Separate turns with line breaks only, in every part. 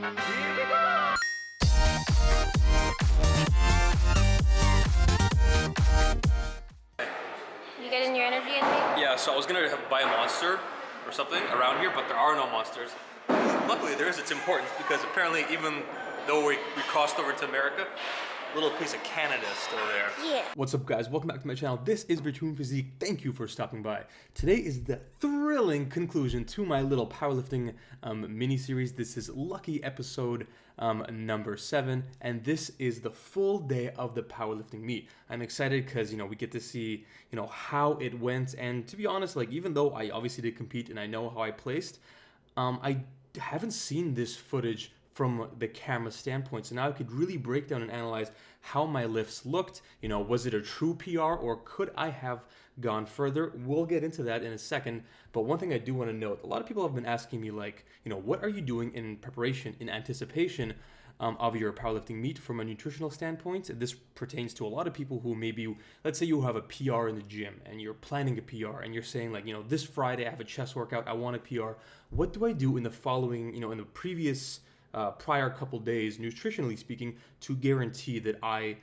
You getting your energy in me?
Yeah, so I was gonna buy a monster or something around here, but there are no monsters. Luckily there is. It's important because apparently even though we crossed over to America, a little piece of Canada is still there.
Yeah.
What's up, guys? Welcome back to my channel. This is Vitruvian Physique. Thank you for stopping by. Today is the thrilling conclusion to my little powerlifting mini-series. This is lucky episode number 7, and this is the full day of the powerlifting meet. I'm excited because, we get to see, how it went, and to be honest, like, even though I obviously did compete and I know how I placed, I haven't seen this footage from the camera standpoint. So now I could really break down and analyze how my lifts looked. Was it a true PR or could I have gone further? We'll get into that in a second. But one thing I do want to note, a lot of people have been asking me like, what are you doing in preparation, in anticipation of your powerlifting meet from a nutritional standpoint? This pertains to a lot of people who maybe, let's say you have a PR in the gym and you're planning a PR and you're saying like, this Friday I have a chest workout, I want a PR. What do I do in the following, in the previous prior couple days, nutritionally speaking, to guarantee that I,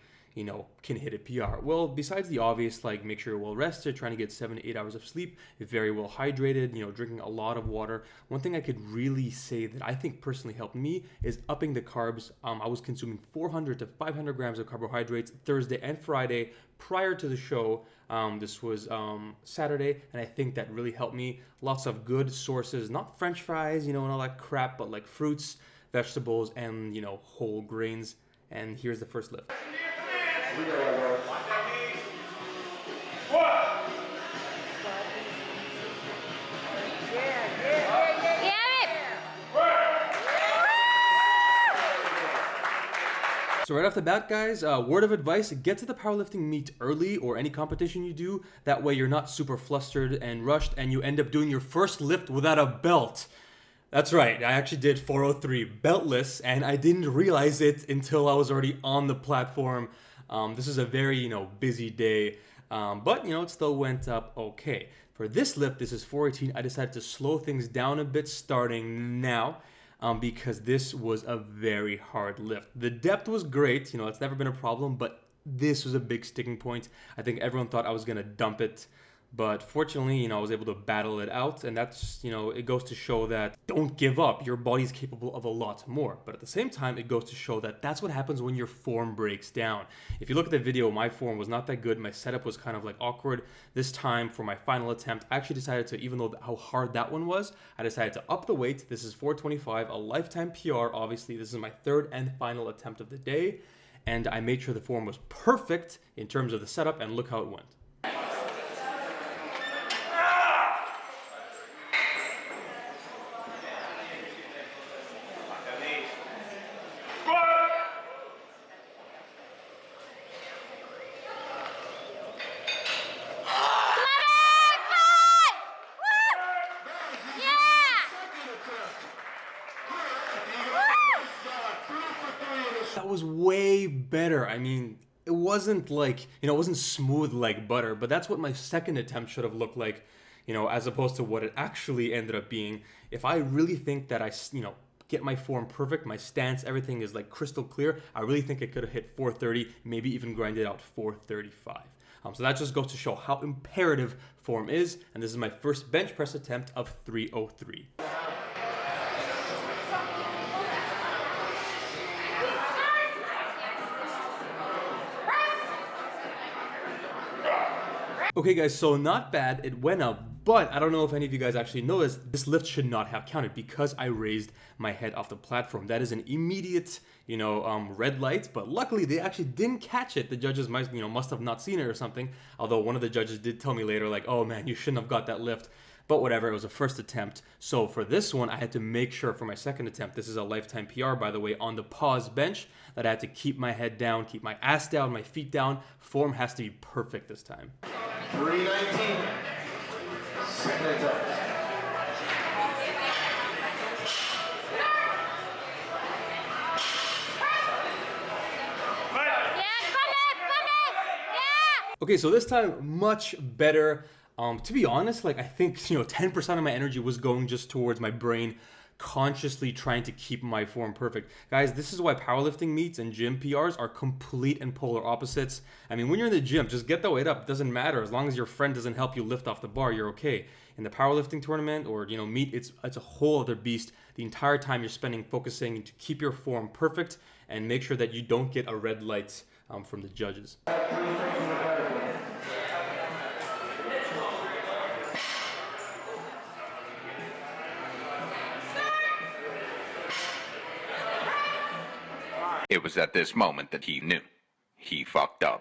can hit a PR? Well, besides the obvious, like make sure you're well rested, trying to get 7 to 8 hours of sleep, very well hydrated, drinking a lot of water. One thing I could really say that I think personally helped me is upping the carbs. I was consuming 400 to 500 grams of carbohydrates Thursday and Friday prior to the show. This was Saturday, and I think that really helped me. Lots of good sources, not French fries, and all that crap, but like fruits, vegetables, and whole grains. And here's the first lift. So right off the bat, guys, word of advice, get to the powerlifting meet early or any competition you do. That way you're not super flustered and rushed and you end up doing your first lift without a belt. That's right, I actually did 403 beltless, and I didn't realize it until I was already on the platform. This is a very, busy day, but, it still went up okay. For this lift, this is 418, I decided to slow things down a bit starting now, because this was a very hard lift. The depth was great, it's never been a problem, but this was a big sticking point. I think everyone thought I was gonna dump it. But fortunately, I was able to battle it out, and that's, it goes to show that don't give up. Your body's capable of a lot more. But at the same time, it goes to show that that's what happens when your form breaks down. If you look at the video, my form was not that good. My setup was kind of like awkward. This time for my final attempt, I actually decided to, even though how hard that one was, I decided to up the weight. This is 425, a lifetime PR. Obviously, this is my third and final attempt of the day. And I made sure the form was perfect in terms of the setup, and look how it went. That was way better. I mean, it wasn't like, it wasn't smooth like butter, but that's what my second attempt should have looked like, as opposed to what it actually ended up being. If I really think that I, get my form perfect, my stance, everything is like crystal clear, I really think I could have hit 430, maybe even grinded out 435. So that just goes to show how imperative form is, and this is my first bench press attempt of 303. Okay guys, so not bad, it went up, but I don't know if any of you guys actually noticed, this lift should not have counted because I raised my head off the platform. That is an immediate, red light, but luckily they actually didn't catch it. The judges might, must have not seen it or something, although one of the judges did tell me later, like, oh man, you shouldn't have got that lift. But whatever, it was a first attempt. So for this one, I had to make sure for my second attempt, this is a lifetime PR, by the way, on the pause bench, that I had to keep my head down, keep my ass down, my feet down. Form has to be perfect this time.
319. Second attempt.
Okay, so this time, much better. To be honest, like I think, 10% of my energy was going just towards my brain consciously trying to keep my form perfect. Guys, this is why powerlifting meets and gym PRs are complete and polar opposites. I mean, when you're in the gym, just get the weight up. It doesn't matter. As long as your friend doesn't help you lift off the bar, you're okay. In the powerlifting tournament or, you know, meet, it's a whole other beast. The entire time you're spending focusing to keep your form perfect and make sure that you don't get a red light from the judges.
It was at this moment that he knew. He fucked up.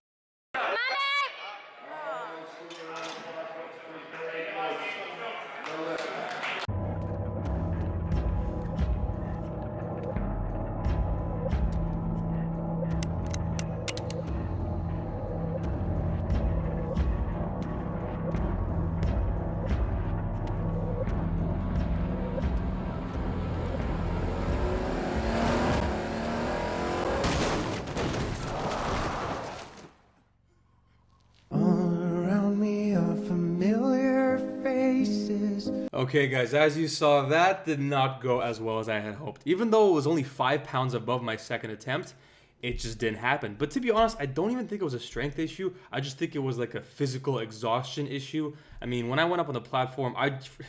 Okay guys, as you saw, that did not go as well as I had hoped. Even though it was only 5 pounds above my second attempt, it just didn't happen. But to be honest, I don't even think it was a strength issue. I just think it was like a physical exhaustion issue. I mean, when I went up on the platform,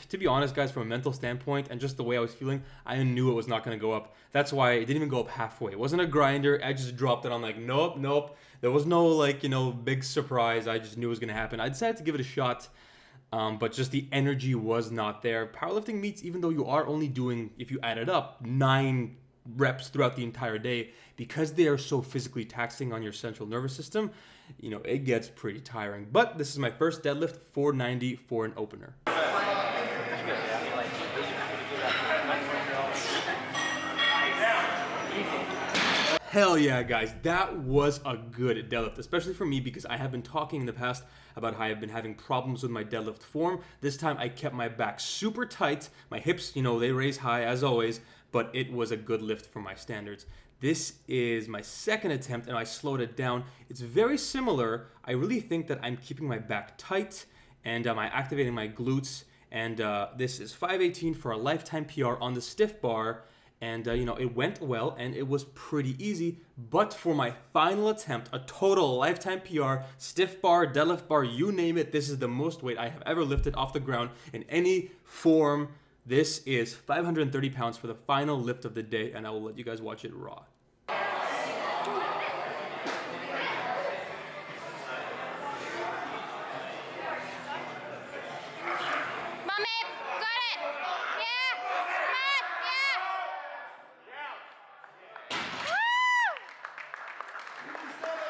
to be honest guys, from a mental standpoint and just the way I was feeling, I knew it was not going to go up. That's why it didn't even go up halfway. It wasn't a grinder. I just dropped it. I'm like, nope. There was no like, you know, big surprise. I just knew it was going to happen. I decided to give it a shot. But just the energy was not there. Powerlifting meets, even though you are only doing, if you add it up, 9 reps throughout the entire day, because they are so physically taxing on your central nervous system, you know, it gets pretty tiring. But this is my first deadlift, 490 for an opener. Hell yeah, guys, that was a good deadlift, especially for me because I have been talking in the past about how I've been having problems with my deadlift form. This time I kept my back super tight, my hips, you know, they raise high as always, but it was a good lift for my standards. This is my second attempt and I slowed it down. It's very similar. I really think that I'm keeping my back tight and I'm activating my glutes, and this is 518 for a lifetime PR on the stiff bar. And, you know, it went well and it was pretty easy. But for my final attempt, a total lifetime PR, stiff bar, deadlift bar, you name it, this is the most weight I have ever lifted off the ground in any form. This is 530 pounds for the final lift of the day, and I will let you guys watch it raw.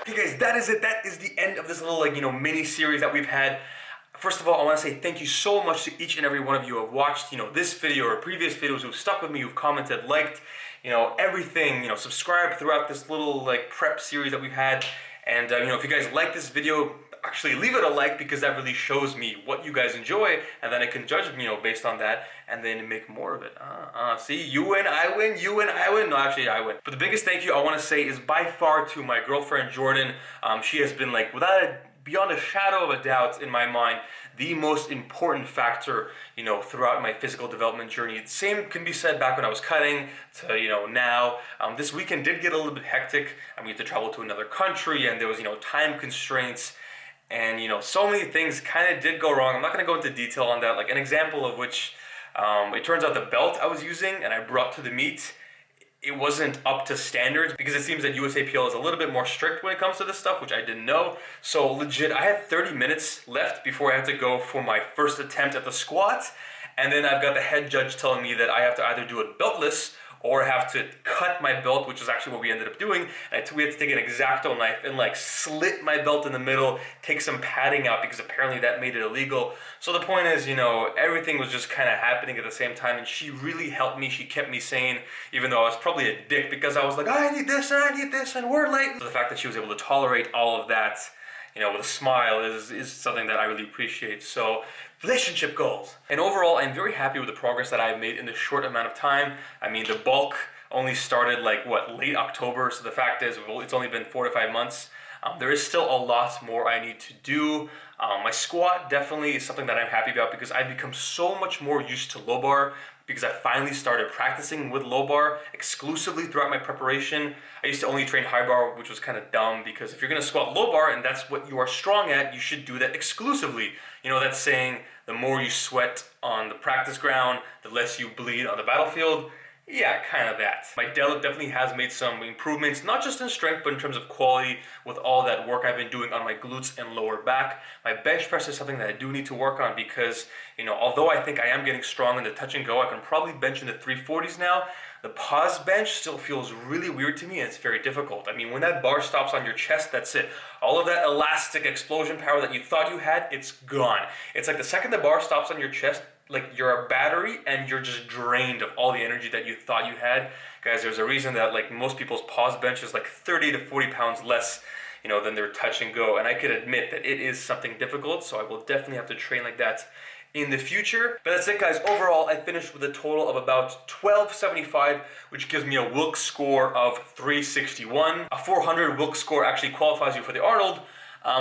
Okay guys, that is it. That is the end of this little, like, you know, mini series that we've had. First of all, I want to say thank you so much to each and every one of you who have watched, you know, this video or previous videos, who've stuck with me, who've commented, liked, you know, everything, you know, subscribed throughout this little like prep series that we've had. And you know, if you guys like this video, actually leave it a like, because that really shows me what you guys enjoy, and then I can judge, you know, based on that, and then make more of it. See, you win, I win, you win, I win. No, actually, I win. But the biggest thank you I want to say is by far to my girlfriend Jordan. She has been, like, beyond a shadow of a doubt in my mind, the most important factor, you know, throughout my physical development journey. The same can be said back when I was cutting to, you know, now. This weekend did get a little bit hectic. We had to travel to another country, and there was, you know, time constraints. And, you know, so many things kind of did go wrong. I'm not going to go into detail on that. Like, an example of which, it turns out the belt I was using and I brought to the meet, it wasn't up to standards, because it seems that USAPL is a little bit more strict when it comes to this stuff, which I didn't know. So legit, I had 30 minutes left before I had to go for my first attempt at the squat. And then I've got the head judge telling me that I have to either do it beltless or have to cut my belt, which is actually what we ended up doing. And we had to take an X-Acto knife and like slit my belt in the middle, take some padding out, because apparently that made it illegal. So the point is, you know, everything was just kind of happening at the same time, and she really helped me. She kept me sane, even though I was probably a dick, because I was like, I need this and I need this and we're late. So the fact that she was able to tolerate all of that, you know, with a smile is something that I really appreciate. So, relationship goals. And overall, I'm very happy with the progress that I've made in this short amount of time. I mean, the bulk only started like, what, late October, so the fact is, it's only been 4 to 5 months. There is still a lot more I need to do. My squat definitely is something that I'm happy about, because I've become so much more used to low bar. because I finally started practicing with low bar exclusively throughout my preparation. I used to only train high bar, which was kind of dumb, because if you're gonna squat low bar and that's what you are strong at, you should do that exclusively. You know, that's saying the more you sweat on the practice ground, the less you bleed on the battlefield. Yeah, kind of that. My deadlift definitely has made some improvements, not just in strength, but in terms of quality with all that work I've been doing on my glutes and lower back. My bench press is something that I do need to work on because, you know, although I think I am getting strong in the touch and go, I can probably bench in the 340s now. The pause bench still feels really weird to me, and it's very difficult. I mean, when that bar stops on your chest, that's it. All of that elastic explosion power that you thought you had, it's gone. It's like the second the bar stops on your chest, like you're a battery and you're just drained of all the energy that you thought you had. Guys, there's a reason that like most people's pause bench is like 30 to 40 pounds less, you know, than their touch and go. And I could admit that it is something difficult, so I will definitely have to train like that in the future. But that's it, guys. Overall, I finished with a total of about 1275, which gives me a Wilks score of 361. A 400 Wilks score actually qualifies you for the Arnold,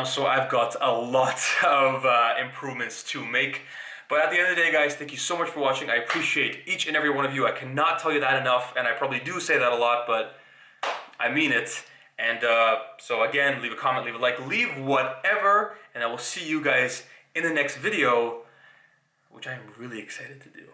so I've got a lot of improvements to make. But at the end of the day, guys, thank you so much for watching. I appreciate each and every one of you. I cannot tell you that enough, and I probably do say that a lot, but I mean it. And so again, leave a comment, leave a like, leave whatever, and I will see you guys in the next video, which I am really excited to do.